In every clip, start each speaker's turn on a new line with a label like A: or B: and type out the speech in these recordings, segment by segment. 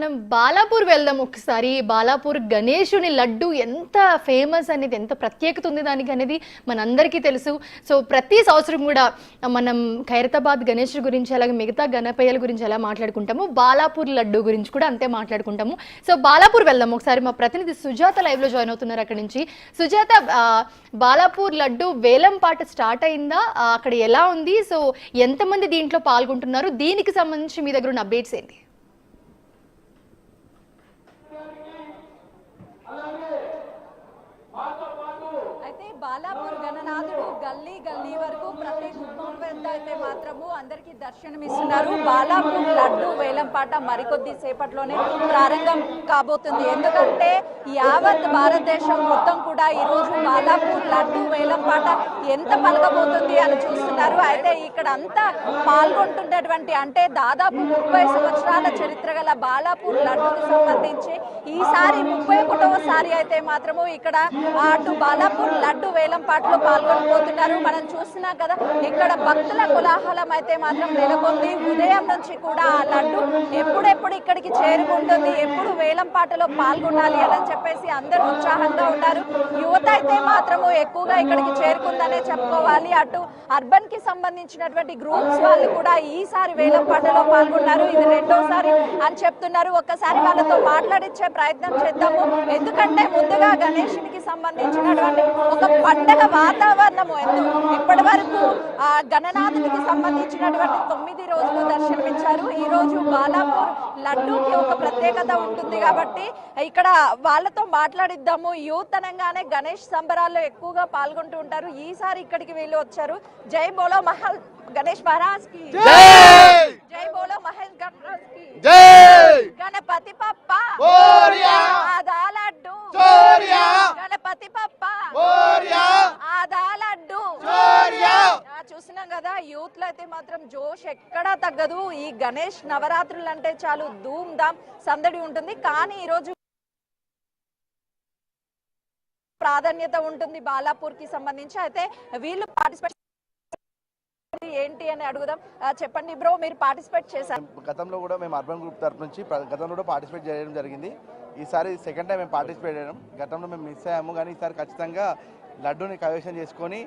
A: మనం బాలాపూర్ వెళ్దాం ఒకసారి. బాలాపూర్ గణేశుని లడ్డు ఎంత ఫేమస్ అనేది, ఎంత ప్రత్యేకత ఉంది దానికి అనేది మనందరికీ తెలుసు. సో ప్రతి సంవత్సరం కూడా మనం ఖైరతాబాద్ గణేష్ గురించి అలాగే మిగతా గణపయ్యల గురించి ఎలా మాట్లాడుకుంటాము, బాలాపూర్ లడ్డు గురించి కూడా అంతే మాట్లాడుకుంటాము. సో బాలాపూర్ వెళ్దాం ఒకసారి. మా ప్రతినిధి సుజాత లైవ్ లో జాయిన్ అవుతున్నారు అక్కడి నుంచి. సుజాత, బాలాపూర్ లడ్డు వేలం పాట స్టార్ట్ అయిందా? అక్కడ ఎలా ఉంది? సో ఎంతమంది దీంట్లో పాల్గొంటున్నారు? దీనికి సంబంధించి మీ దగ్గర ఉన్న అప్డేట్స్ ఏంటి?
B: బాలాపూర్ గణనాథుడు గల్లీ గల్లీ వరకు ప్రతి గుమ్మం వద్ద అయితే మాత్రము అందరికీ దర్శనమిస్తున్నారు. బాలాపూర్ లడ్డు వేలంపాట మరికొద్ది సేపట్లోనే ప్రారంభం కాబోతుంది. ఎందుకంటే యావత్ భారతదేశం మొత్తం కూడా ఈరోజు బాలాపూర్ లడ్డు వేలంపాట ఎంత పలకబోతుంది అని చూస్తున్నారు. అయితే ఇక్కడ అంతా పాల్గొంటున్నటువంటి అంటే దాదాపు 30 సంవత్సరాల చరిత్ర గల బాలాపూర్ లడ్డుకు సంబంధించి ఈసారి 31వసారి అయితే మాత్రము ఇక్కడ అటు బాలాపూర్ లడ్డు వేలంపాటలో పాల్గొనబోతున్నారు. మనం చూస్తున్నాం కదా, ఇక్కడ భక్తుల కోలాహలం అయితే మాత్రం నెలకొంది. ఉదయం నుంచి కూడా ఆ లడ్డు ఎప్పుడెప్పుడు ఇక్కడికి చేరుకుంటుంది, ఎప్పుడు వేలంపాటలో పాల్గొనాలి అని చెప్పేసి అందరూ ఉత్సాహంగా ఉన్నారు. యువత అయితే మాత్రము ఎక్కువగా ఇక్కడికి చేరుకుందనే చెప్పుకోవాలి. అటు అర్బన్ కి సంబంధించినటువంటి గ్రూప్స్ వాళ్ళు కూడా ఈసారి వేలంపాటలో పాల్గొన్నారు. ఇది రెండోసారి అని చెప్తున్నారు. ఒక్కసారి వాళ్ళతో మాట్లాడించే ప్రయత్నం చేద్దాము. ఎందుకంటే ముందుగా గణేశునికి సంబంధించినటువంటి ఒక పండగ వాతావరణము ఇప్పటి వరకు ఆ గణనాథునికి సంబంధించినటువంటి 9 రోజులు దర్శనమిచ్చారు. ఈ రోజు బాలాపూర్ లడ్డూకి ఒక ప్రత్యేకత ఉంటుంది కాబట్టి ఇక్కడ వాళ్ళతో మాట్లాడిద్దాము. యూత్ అనగానే గణేష్ సంబరాల్లో ఎక్కువగా పాల్గొంటూ ఉంటారు. ఈసారి ఇక్కడికి వీళ్ళు వచ్చారు. జై బోలో మహల్ గణేష్ మహారాజ్ కి జై, జై బోలో మహేష్ గణరాజ్ కి జై, గణపతి పప్ప మోరియా, ఆదా లడ్డు మోరియా, గణపతి పప్ప మోరియా, ఆదా లడ్డు మోరియా. చూస్తున్నాం కదా, యూత్ లో అయితే మాత్రం జోష్ ఎక్కడా తగ్గదు. ఈ గణేష్ నవరాత్రులు అంటే చాలు ధూమ్ ధామ్ సందడి ఉంటుంది. కానీ ఈరోజు ప్రాధాన్యత ఉంటుంది బాలాపూర్ కి సంబంధించి. అయితే వీళ్ళు పార్టిసిపేట్ ఏంటి అని అడుగుదాం. చెప్పండి బ్రో, మీరు పార్టిసిపేట్ చేశారు?
C: గతంలో కూడా మేము అర్బన్ గ్రూప్ తరఫు నుంచి గతంలో కూడా పార్టిసిపేట్ చేయడం జరిగింది. ఈసారి సెకండ్ టైం మేము పార్టిసిపేట్ చేయడం. గతంలో మేము మిస్ అయ్యాము, కానీ ఈసారి ఖచ్చితంగా లడ్డూని కైవసం చేసుకొని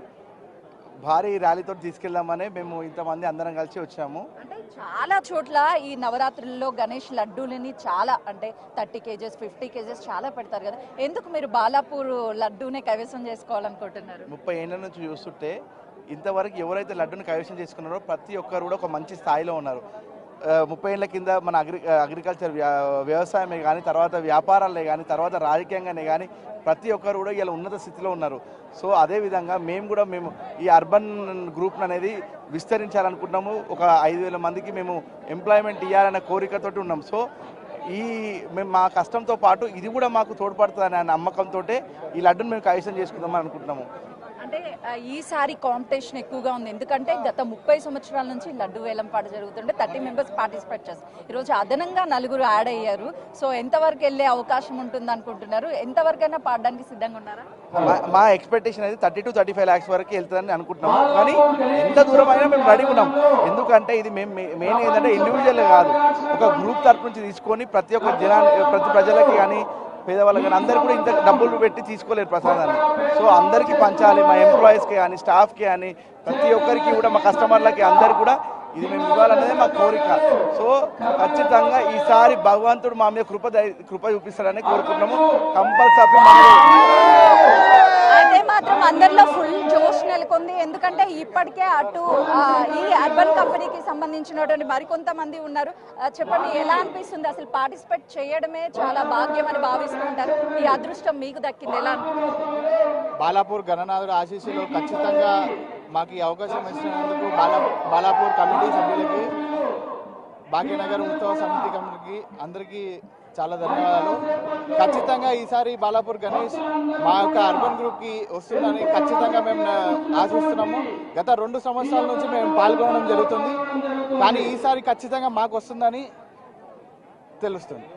C: భారీ ర్యాలీతో తీసుకెళ్దామని మేము ఇంతమంది అందరం కలిసి వచ్చాము.
B: అంటే చాలా చోట్ల ఈ నవరాత్రుల్లో గణేష్ లడ్డూలని చాలా అంటే 30 kgs 50 kgs చాలా పెడతారు కదా. ఎందుకు మీరు బాలాపూర్ లడ్డూనే కైవసం చేసుకోవాలనుకుంటున్నారు?
C: 30 ఏళ్ళ నుంచి చూస్తుంటే ఇంతవరకు ఎవరైతే లడ్డూని కైవసం చేసుకున్నారో ప్రతి ఒక్కరు కూడా ఒక మంచి స్థాయిలో ఉన్నారు. 30 ఏళ్ల కింద మన అగ్రికల్చర్ వ్యవసాయమే కానీ, తర్వాత వ్యాపారాలే కానీ, తర్వాత రాజకీయంగానే కానీ ప్రతి ఒక్కరు కూడా ఇలా ఉన్నత స్థితిలో ఉన్నారు. సో అదేవిధంగా మేము ఈ అర్బన్ గ్రూప్ అనేది విస్తరించాలనుకుంటున్నాము. ఒక 5,000 మందికి మేము ఎంప్లాయ్మెంట్ ఇవ్వాలనే కోరికతోటి ఉన్నాం. సో మేము మా కష్టంతో పాటు ఇది కూడా మాకు తోడ్పడుతుందనే నమ్మకంతో ఈ లడ్డును మేము కైవసం చేసుకుందామని అనుకుంటున్నాము.
B: అంటే ఈసారి కాంపిటీషన్ ఎక్కువగా ఉంది. ఎందుకంటే గత 30 సంవత్సరాల నుంచి లడ్డు వేలంపాట జరుగుతుంటే 30 మెంబర్స్ పార్టిసిపేట్ చేస్తారు. ఈరోజు అదనంగా 4 యాడ్ అయ్యారు. సో ఎంతవరకు వెళ్ళే అవకాశం ఉంటుంది అనుకుంటున్నారు? ఎంతవరకైనా పాడడానికి సిద్ధంగా ఉన్నారా?
C: మా ఎక్స్పెక్టేషన్ అయితే 30 to 35 lakhs వరకు వెళ్తుందని అనుకుంటున్నాము. కానీ ఎంత దూరం అయినా మేము రెడీ ఉన్నాం. ఎందుకంటే ఇది మేము మెయిన్ ఏంటంటే ఇండివిజువల్ కాదు, ఒక గ్రూప్ తరఫు నుంచి తీసుకొని ప్రతి ఒక్క ప్రతి ప్రజలకి కానీ పేదవాళ్ళకి కానీ అందరు కూడా ఇంత డబ్బులు పెట్టి తీసుకోలేరు ప్రసాదాన్ని. సో అందరికీ పంచాలి, మా ఎంప్లాయీస్కి కానీ స్టాఫ్కి కానీ ప్రతి ఒక్కరికి కూడా మా కస్టమర్లకి అందరు కూడా ఇది మేము ఇవ్వాలనేది మా కోరిక. సో ఖచ్చితంగా ఈసారి భగవంతుడు మా మీద కృప చూపిస్తాడని కోరుకుంటున్నాము. కంపల్సరీ
B: అయితే మాత్రం అందరిలో ఫుల్ జోష్ నెలకొంది. ఎందుకంటే ఇప్పటికే అటు ఈ అర్బన్ కంపెనీకి సంబంధించినటువంటి మరికొంతమంది ఉన్నారు. చెప్పండి, ఎలా అనిపిస్తుంది? అసలు పార్టిసిపేట్ చేయడమే చాలా భాగ్యం అని భావిస్తుంటారు. ఈ అదృష్టం మీకు దక్కింది, ఎలా అనిపిస్తుంది?
D: బాలాపూర్ గణనాథుడు ఆశీస్సులు ఖచ్చితంగా మాకు ఈ అవకాశం ఇచ్చినందుకు బాలాపూర్ కమిటీ సభ్యులకి, భాగ్యనగర్ ఉత్సవ సమితి కమిటీకి అందరికీ చాలా ధన్యవాదాలు. ఖచ్చితంగా ఈసారి బాలాపూర్ గణేష్ మా యొక్క అర్బన్ గ్రూప్కి వస్తుందని ఖచ్చితంగా మేము ఆశిస్తున్నాము. గత 2 సంవత్సరాల నుంచి మేము పాల్గొనడం జరుగుతుంది, కానీ ఈసారి ఖచ్చితంగా మాకు వస్తుందని తెలుస్తుంది.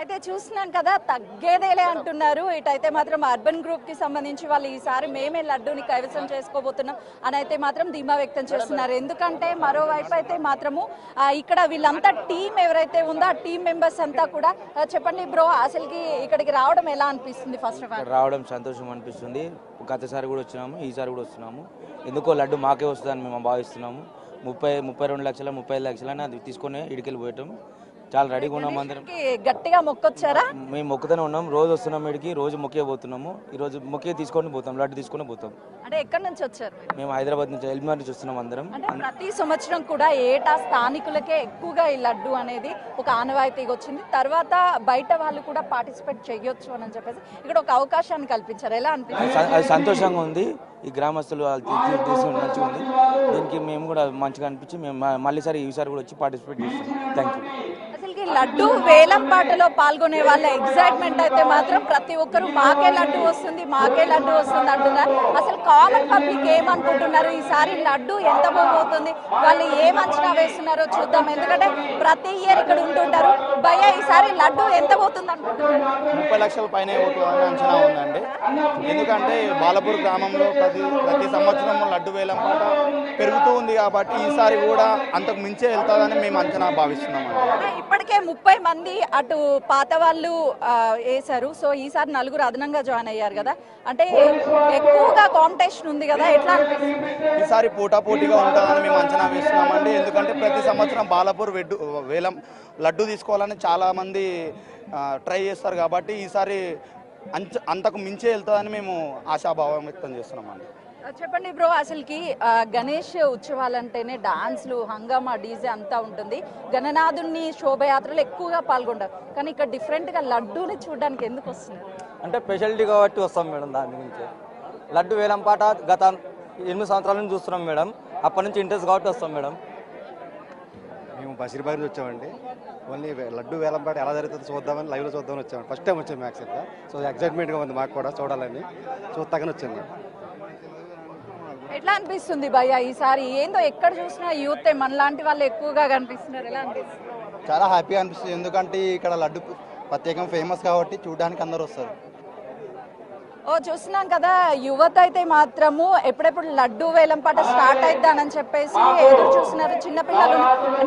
B: అయితే చూస్తున్నాం కదా తగ్గేదేలే అంటున్నారు. ఇటైతే మాత్రం అర్బన్ గ్రూప్ కి సంబంధించి వాళ్ళు ఈసారి మేమే లడ్డూని కైవసం చేసుకోబోతున్నాం అని అయితే మాత్రం ధీమా వ్యక్తం చేస్తున్నారు. ఎందుకంటే మరోవైపు అయితే మాత్రము ఇక్కడ వీళ్ళంతా టీం ఎవరైతే ఉందో ఆ టీం మెంబర్స్ అంతా కూడా చెప్పండి బ్రో, అసలుకి ఇక్కడికి రావడం ఎలా అనిపిస్తుంది? ఫస్ట్ ఆఫ్ ఆల్
E: రావడం సంతోషం అనిపిస్తుంది. గతసారి కూడా వచ్చినాము, ఈసారి కూడా వస్తున్నాము. ఎందుకో లడ్డు మాకే వస్తుందని మేము భావిస్తున్నాము. 32 లక్షల 35 లక్షలని అది తీసుకొని ఇడికెళ్ళి పోయటం చాలా రెడీగా ఉన్నాం. అందరం
B: గట్టిగా మొక్కొచ్చారా?
E: మేము మొక్కుతూనే ఉన్నాం, రోజు వస్తున్నాం ఇడికి, రోజు మొక్కే పోతున్నాము. ఈ రోజు మొక్కే తీసుకొని పోతాం, లడ్డు తీసుకొని పోతాం.
B: అంటే ఎక్కడి నుంచి వచ్చారు?
E: మేము హైదరాబాద్ నుంచి ఎల్బీ నుంచి వస్తున్నాం అందరం.
B: అంటే ప్రతి సంవత్సరం కూడా ఏటా స్థానికులకే ఎక్కువగా ఈ లడ్డు అనేది ఒక ఆనవాయితీగా వచ్చింది. తర్వాత బయట వాళ్ళు కూడా పార్టిసిపేట్ చేయొచ్చు అని చెప్పేసి ఇక్కడ ఒక అవకాశాన్ని కల్పించారు. ఎలా అనిపిస్తుంది?
E: అది సంతోషంగా ఉంది. ఈ గ్రామస్తులు మంచిగా ఉంది. దీనికి మేము కూడా మంచిగా అనిపించి మేము ఈసారి కూడా వచ్చి పార్టిసిపేట్ చేస్తాం. Thank you.
B: అసలుకి లడ్డు వేలం పాటలో పాల్గొనే వాళ్ళ ఎగ్జైట్మెంట్ అయితే మాత్రం ప్రతి ఒక్కరు మాకే లడ్డు వస్తుంది అంటున్నారు. అసలు కామన్ పబ్లిక్ ఏమనుకుంటున్నారు? ఈసారి లడ్డు ఎంత పోతుంది, వాళ్ళు ఏం అంచనా వేస్తున్నారో చూద్దాం. ఎందుకంటే ప్రతి ఇయర్ ఇక్కడ ఉంటుంటారు. భయ్య, ఈసారి లడ్డు ఎంత పోతుంది అనుకుంటున్నారు?
D: 30 లక్షల పైన పోతుందని అంచనా ఉందండి. ఎందుకంటే బాలపూర్ గ్రామంలో ప్రతి సంవత్సరం లడ్డు వేలం పాట పెరుగుతూ ఉంది కాబట్టి ఈసారి కూడా అంతకు మించే వెళ్తాదని మేము అంచనా భావిస్తున్నామండి.
B: ఇప్పటికే 30 మంది అటు పాత వాళ్ళు వేశారు. సో ఈసారి 4 అదనంగా జాయిన్ అయ్యారు కదా, అంటే ఎక్కువగా కాంపిటీషన్ ఉంది కదా, ఎట్లా అనిపిస్తుంది?
D: ఈసారి పోటాపోటీగా ఉంటుందని మేము అంచనా వేస్తున్నామండి. ఎందుకంటే ప్రతి సంవత్సరం బాలపూర్ వేలం లడ్డు తీసుకోవాలని చాలా మంది ట్రై చేస్తారు కాబట్టి ఈసారి అంతకు మించే వెళ్తుందని మేము ఆశాభావం వ్యక్తం చేస్తున్నామండి.
B: చెప్పండి బ్రో, అసలుకి గణేష్ ఉత్సవాలంటేనే డాన్స్లు, హంగామా, డీజే అంతా ఉంటుంది. గణనాథుని శోభయాత్రలు ఎక్కువగా పాల్గొంటారు. కానీ ఇక్కడ డిఫరెంట్గా లడ్డూని చూడడానికి ఎందుకు వస్తున్నారు?
F: అంటే స్పెషాలిటీ కాబట్టి వస్తాం మేడం. దాని గురించి లడ్డు వేలం పాట గత 8 సంవత్సరాల నుంచి చూస్తున్నాం మేడం. అప్పటి నుంచి ఇంట్రెస్ట్ కాబట్టి వస్తాం మేడం.
G: మేము బషీర్బాగ్ వచ్చామండి. ఓన్లీ లడ్డు వేలం పాట ఎలా జరుగుతుందో చూద్దామని లైవ్లో చూద్దామని వచ్చాము. ఫస్ట్ టైం వచ్చాము యాక్చువల్గా. సో ఎక్సైట్మెంట్గా ఉంది మాకు కూడా చూడాలని, చూస్తాకని వచ్చింది.
B: ఎట్లా అనిపిస్తుంది భయ్య ఈసారి? ఏందో ఎక్కడ చూసినా యూత్ మనలాంటి వాళ్ళు ఎక్కువగా కనిపిస్తున్నారు. ఎలా అనిపిస్తుంది?
G: చాలా హ్యాపీగా అనిపిస్తుంది. ఎందుకంటే ఇక్కడ లడ్డు ప్రత్యేకంగా ఫేమస్ కాబట్టి చూడడానికి అందరూ వస్తారు.
B: చూస్తున్నాం కదా, యువత అయితే మాత్రము ఎప్పుడెప్పుడు లడ్డు వేలం పాట స్టార్ట్ అయిద్దానని చెప్పేసి ఎదురు చూస్తున్నారు. చిన్నపిల్లలు.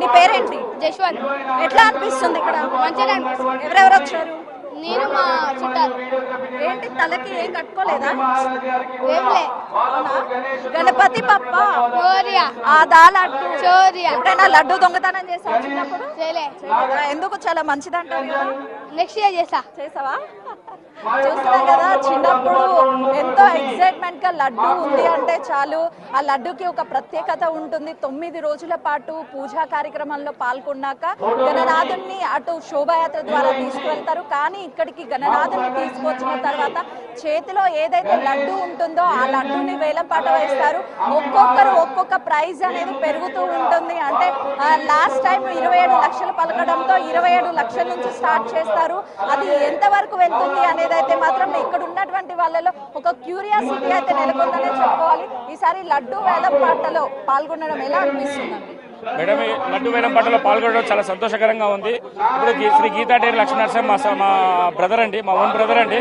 B: నీ పేరేంటి?
A: జశ్వంత్.
B: ఎట్లా అనిపిస్తుంది ఇక్కడ?
A: మంచిగా అనిపిస్తుంది.
B: ఎవరెవరు వచ్చారు?
A: నేను మా చుట్టాలు.
B: ఏంటి తలకి ఏం కట్టుకోలేదా?
A: ఏంలే.
B: అవునా? గణపతి పప్ప
A: చోరియా.
B: ఆదా లడ్డు
A: చోరియా.
B: ఎప్పుడైనా లడ్డు దొంగతనం చేసావా చిన్నప్పుడు?
A: చేయలే.
B: ఎందుకు? చాలా మంచిదంటారు కదా.
A: నెక్స్ట్ ఇయర్
B: చేసావా? చూస్తున్నాం కదా, చిన్నప్పుడు ఎంతో ఎక్సైట్మెంట్ గా లడ్డు ఉంది అంటే చాలు, ఆ లడ్డుకి ఒక ప్రత్యేకత ఉంటుంది. 9 రోజుల పాటు పూజా కార్యక్రమంలో పాల్గొన్నాక గణనాథుని అటు శోభాయాత్ర ద్వారా తీసుకువెళ్తారు. కానీ ఇక్కడికి గణనాథుని తీసుకొచ్చిన తర్వాత చేతిలో ఏదైతే లడ్డు ఉంటుందో ఆ లడ్డుని వేలం పాట వేస్తారు. ఒక్కొక్కరు ఒక్కొక్క ప్రైజ్ అనేది పెరుగుతూ ఉంటుంది. అంటే లాస్ట్ టైం 27 లక్షలు పలకడంతో 27 లక్షల నుంచి స్టార్ట్ చేస్తారు. అది ఎంతవరకు వెళ్తుంది అనేది అయితే మాత్రం ఇక్కడ ఉన్నటువంటి వాళ్ళలో ఒక క్యూరియాసిటీ అయితే నెలకొందనే చెప్పుకోవాలి. ఈసారి లడ్డు వేలం పాటలో పాల్గొనడం ఎలా అనిపిస్తుందండి?
H: మేడం, లడ్డు వేలం పాటలో పాల్గొనడం చాలా సంతోషకరంగా ఉంది. ఇప్పుడు శ్రీ గీతా డైరీ లక్ష్మీనరసింహ మా బ్రదర్ అండి, మా ఓన్ బ్రదర్ అండి.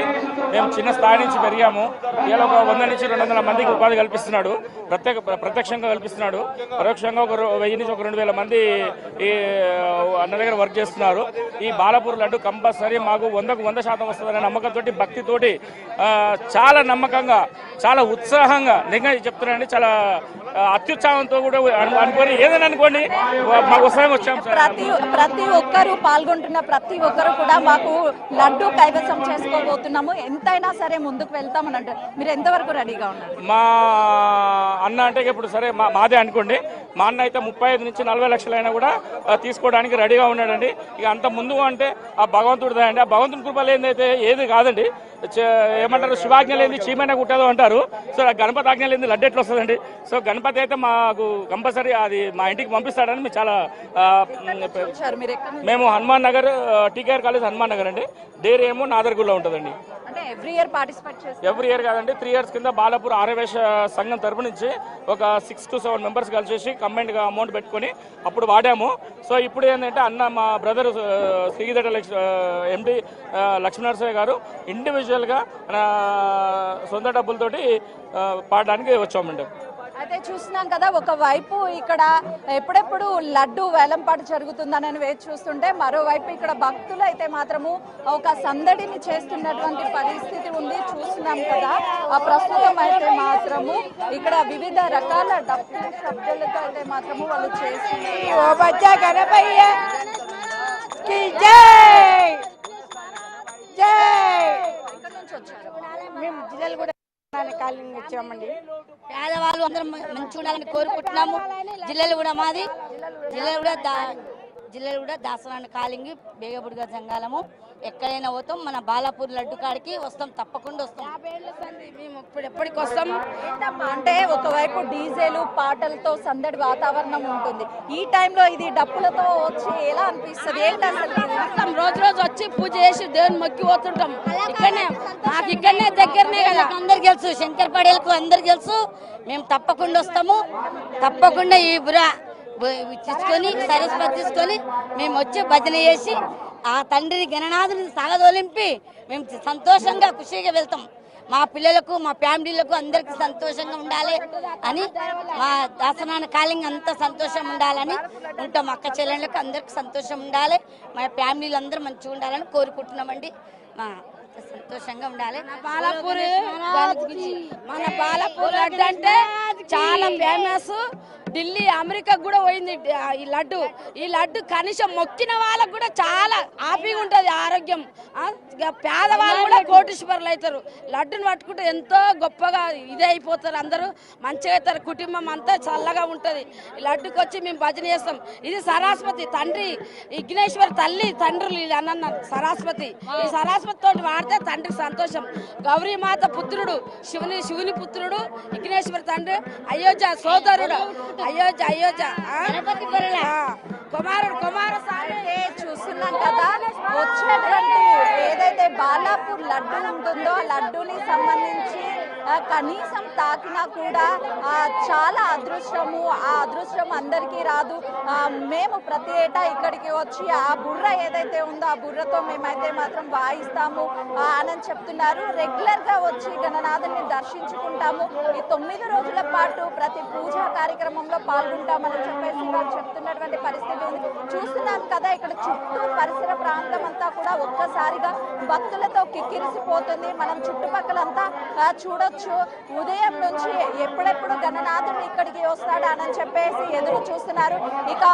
H: మేము చిన్న స్థాయి నుంచి పెరిగాము. ఇలా ఒక 100 నుంచి 200 మందికి ఉపాధి కల్పిస్తున్నాడు. ప్రత్యక్షంగా కల్పిస్తున్నాడు. పరోక్షంగా ఒక 1000 నుంచి 2000 మంది ఈ అన్న దగ్గర వర్క్ చేస్తున్నారు. ఈ బాలాపూర్ లడ్డు కంపల్సరీ మాకు 100కు 100% వస్తుందనే నమ్మకంతో, భక్తితోటి, చాలా నమ్మకంగా, చాలా ఉత్సాహంగా, నిజంగా చెప్తున్నానండి, చాలా అత్యుత్సాహంతో కూడా అనుకోని ఏదైనా అనుకోండి మాకు ఉత్సాహం వచ్చాం.
B: ప్రతి ఒక్కరు పాల్గొంటున్న ప్రతి ఒక్కరు కూడా మాకు లడ్డు కైవసం చేసుకోబోతున్నాము, ఎంతైనా సరే ముందుకు వెళ్తామని అంటారు. మీరు ఎంతవరకు రెడీగా ఉన్నారు?
H: మా అన్న అంటే ఇప్పుడు సరే మాదే అనుకోండి. మా అన్న అయితే 35 నుంచి 40 లక్షలైనా కూడా తీసుకోవడానికి రెడీగా ఉన్నాడండి. ఇక అంత ముందు అంటే ఆ భగవంతుడిదా అండి. ఆ భగవంతుని కృప లేనిదైతే ఏది కాదండి. ఏమంటారు, శివాజ్ఞ లేని చీమైనా కుట్టదు అంటారు. సో గణపతి ఆజ్ఞ లేని లడ్డు ఎట్లా వస్తుందండి. సో గణపతి అయితే మాకు కంపల్సరీ అది మా ఇంటికి పంపిస్తాడని మేము చాలా మేము హనుమాన్ నగర్, టీకేఆర్ కాలేజ్ హనుమాన్ నగర్ అండి. డైరీ ఏమో నాదర్గుల్లో ఉంటుందండి.
B: అంటే ఎవ్రీ ఇయర్ పార్టిసిపేట్ చేస్తారు?
H: ఎవ్రీ ఇయర్ కాదండి, 3 years కింద బాలాపూర్ ఆర్యవేశ సంఘం తరపు నుంచి ఒక 6 to 7 members కలిసేసి కంబైన్డ్గా అమౌంట్ పెట్టుకొని అప్పుడు వాడాము. సో ఇప్పుడు ఏంటంటే అన్న మా బ్రదర్ శ్రీగీత ఎండి లక్ష్మీనరసయ్య గారు ఇండివిజువల్గా సొంత డబ్బులతోటి పాడడానికి వచ్చామండి.
B: అయితే చూస్తున్నాం కదా, ఒకవైపు ఇక్కడ ఎప్పుడెప్పుడు లడ్డు వేలంపాట జరుగుతుందని వేచి చూస్తుంటే, మరోవైపు ఇక్కడ భక్తులు అయితే మాత్రము ఒక సందడిని చేస్తున్నటువంటి పరిస్థితి ఉంది. చూస్తున్నాం కదా, ఆ ప్రస్తుతం అయితే మాత్రము ఇక్కడ వివిధ రకాల డప్పుల శబ్దాలతో అయితే మాత్రము వాళ్ళు చేస్తున్నారు. ఎక్కడి నుంచి వచ్చారు?
I: మేము జిల్లాలు కూడా కాలనీ వచ్చామండి. పేదవాళ్ళు అందరం మంచిగా ఉండాలని కోరుకుంటున్నాము. జిల్లాలు కూడా మాది, జిల్లాలు కూడా దాసనాన్ని కాలింగి బేగబుడిగా సంఘాలము. ఎక్కడైనా పోతాం, మన బాలాపూర్ లడ్డు కాడికి వస్తాం, తప్పకుండా వస్తాం. మేము ఎప్పటికి వస్తాం.
B: అంటే ఒకవైపు డీజేలు పాటలతో సందడి వాతావరణం ఉంటుంది, ఈ టైంలో ఇది డప్పులతో వచ్చి ఎలా అనిపిస్తుంది? ఏంటి అసలు?
I: రోజు రోజు వచ్చి పూజ చేసి దేవుని మొక్కి పోతుంటాం. ఇక్కడనే మాకు ఇక్కడనే దగ్గరనే కదా, అందరికి తెలుసు, శంకర్ పడేలకు అందరికి తెలుసు. మేము తప్పకుండా వస్తాము. తప్పకుండా ఈ బురా తీసుకొని సరస్వతి తీసుకొని మేము వచ్చి భజన చేసి ఆ తండ్రి గణనాథుని సాగదోలింపి మేము సంతోషంగా ఖుషిగా వెళ్తాం. మా పిల్లలకు, మా ఫ్యామిలీలకు అందరికి సంతోషంగా ఉండాలి అని, మా దాసనాన్న కాలింగ్ అంతా సంతోషం ఉండాలని ఉంటాం. అక్క చెల్లెళ్ళకు అందరికి సంతోషం ఉండాలి, మా ఫ్యామిలీలు అందరూ మంచిగా ఉండాలని కోరుకుంటున్నామండి. మా సంతోషంగా ఉండాలి. మన బాలాపూర్ లడ్డు అంటే చాలా ఫేమస్. ఢిల్లీ, అమెరికా కూడా పోయింది ఈ లడ్డు కనీసం మొక్కిన వాళ్ళకు కూడా చాలా హ్యాపీగా ఉంటుంది. ఆరోగ్యం పేదవాళ్ళు కూడా కోటీశ్వరులు అవుతారు. లడ్డును పట్టుకుంటే ఎంతో గొప్పగా ఇదే అయిపోతారు, అందరూ మంచిగా అవుతారు, కుటుంబం అంతా చల్లగా ఉంటుంది. ఈ లడ్డుకి వచ్చి మేము భజన చేస్తాం. ఇది సరస్వతి తండ్రి, విఘ్నేశ్వర తల్లి తండ్రులు ఇది అన్నారు సరస్వతి. ఈ సరస్వతి తోటి వాడితే తండ్రికి సంతోషం. గౌరీమాత పుత్రుడు, శివుని పుత్రుడు విఘ్నేశ్వర తండ్రి, అయోధ్య సోదరుడు, అయోధ్య కుమారస్వామి.
B: చూస్తున్నాం కదా, వచ్చేటువంటి ఏదైతే బాలాపూర్ లడ్డు ఉంటుందో ఆ లడ్డూని సంబంధించి కనీసం తాకినా కూడా చాలా అదృష్టము. ఆ అదృష్టం అందరికీ రాదు. మేము ప్రతి ఏటా ఇక్కడికి వచ్చి ఆ బుర్ర ఏదైతే ఉందో ఆ బుర్రతో మేమైతే మాత్రం వాయిస్తాము అని చెప్తున్నారు. రెగ్యులర్గా వచ్చి గణనాథుని దర్శించుకుంటాము. ఈ 9 రోజుల పాటు ప్రతి పూజా కార్యక్రమంలో పాల్గొంటామని చెప్పేసి వాళ్ళు చెప్తున్నటువంటి పరిస్థితి ఉంది. చూస్తున్నాం కదా, ఇక్కడ చుట్టూ పరిసర ప్రాంతం అంతా కూడా ఒక్కసారిగా భక్తులతో కిక్కిరిసిపోతుంది. మనం చుట్టుపక్కలంతా చూడొచ్చు. ఉదయం నుంచి ఎప్పుడెప్పుడు గణనాథుడు ఇక్కడికి వస్తాడా అని చెప్పేసి ఎదురు చూస్తున్నారు. ఇక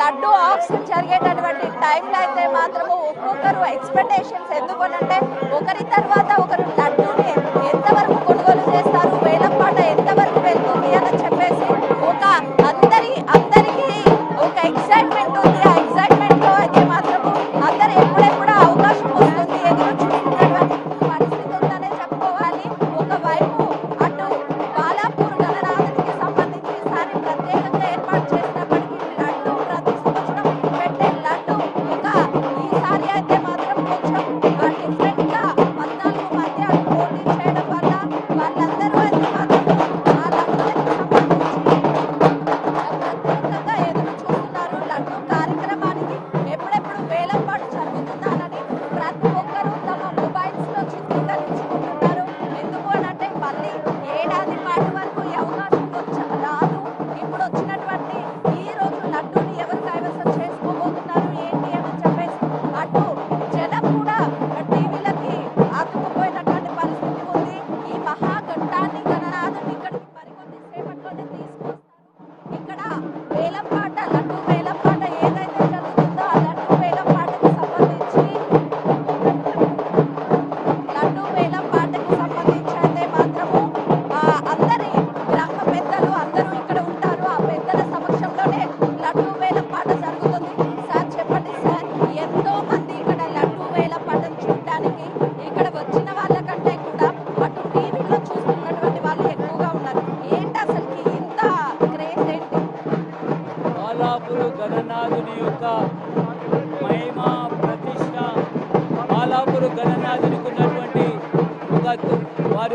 B: లడ్డు ఆక్షన్ జరిగేటటువంటి టైంలో అయితే మాత్రము ఒక్కొక్కరు ఎక్స్పెక్టేషన్స్ ఎందుకనంటే ఒకరి తర్వాత ఒకరు లడ్డూని ఎంతవరకు కొనుగోలు చేస్తారు, వేలంపాట ఎంతవరకు వెళ్తుంది అని చెప్పేసి అందరికీ ఒక ఎక్సైట్మెంట్ ఉంది. ఆ ఎక్సైట్మెంట్ లో అయితే మాత్రము అందరు ఎప్పుడెప్పుడు అవకాశం వస్తుంది ఎదురు చూస్తున్నటువంటి పరిస్థితి ఉందనే చెప్పుకోవాలి. ఒకవైపు అటు బాలాపూర్ గణనాథునికి సంబంధించి ఈసారి ప్రత్యేకంగా ఏర్పాటు చేసినప్పటికీ లడ్డు ప్రతి సంవత్సరం పెట్టే లడ్డు ఇక ఈసారి అయితే మాత్రం కొంచెం డిఫరెంట్ గా 14 మంది అటు పోటీ చేయడం వల్ల వాళ్ళందరూ అయితే మాత్రం ఆ లడ్డులకు సంబంధించి ప్రత్యేకంగా ఎదురు చూస్తున్నారు. లడ్డు కార్యక్రమానికి ఎప్పుడెప్పుడు వేలంపాటు జరుగుతుందానని ప్రతి ఒక్కరూ తమ మొబైల్స్ లో చిత్రీకరించుకుంటున్నారు. ఎందుకు అనంటే మళ్ళీ ఏడాది పాటు వరకు ఈ అవకాశం రాదు. ఇప్పుడు వచ్చినటువంటి ఈ రోజు లడ్డూని ఎవరు కైవసం చేసుకోబోతున్నారు ఏంటి అని చెప్పేసి అటు జనం కూడా టీవీలకి అతుక్కుపోయినటువంటి పరిస్థితి ఉంది. ఈ మహాఘట్టాన్ని గణనాథుని ఇక్కడికి మరికొద్ది సేపట్లోనే తీసుకొస్తారు. ఇక్కడ వేలంపాట, లడ్డు వేలంపాట ఏదైతే జరుగుతుందో ఆ లడ్డు వేలంపాటకు సంబంధించి అయితే మాత్రము అందరి గ్రామ పెద్దలు అందరూ ఇక్కడ ఉంటారు. ఆ పెద్దల సమక్షంలోనే లడ్డు వేలంపాట జరుగుతుంది. సార్ చెప్పండి సార్, ఎంతో మంది ఇక్కడ లడ్డు వేలంపాటను చూడడానికి ఇక్కడ వచ్చిన వాళ్ళకంటే కూడా అటు టీవీలో చూస్తున్నటువంటి వాళ్ళు ఎక్కువగా ఉన్నారు. ఏంటి అసలుకి ఇంత క్రేజ్ ఏంటి?
J: బాలాపూర్ గణనాథుని యొక్క మహిమ ప్రతిష్ట, బాలాపూర్ గణనాథునికి ఉన్నటువంటి ఒక వారి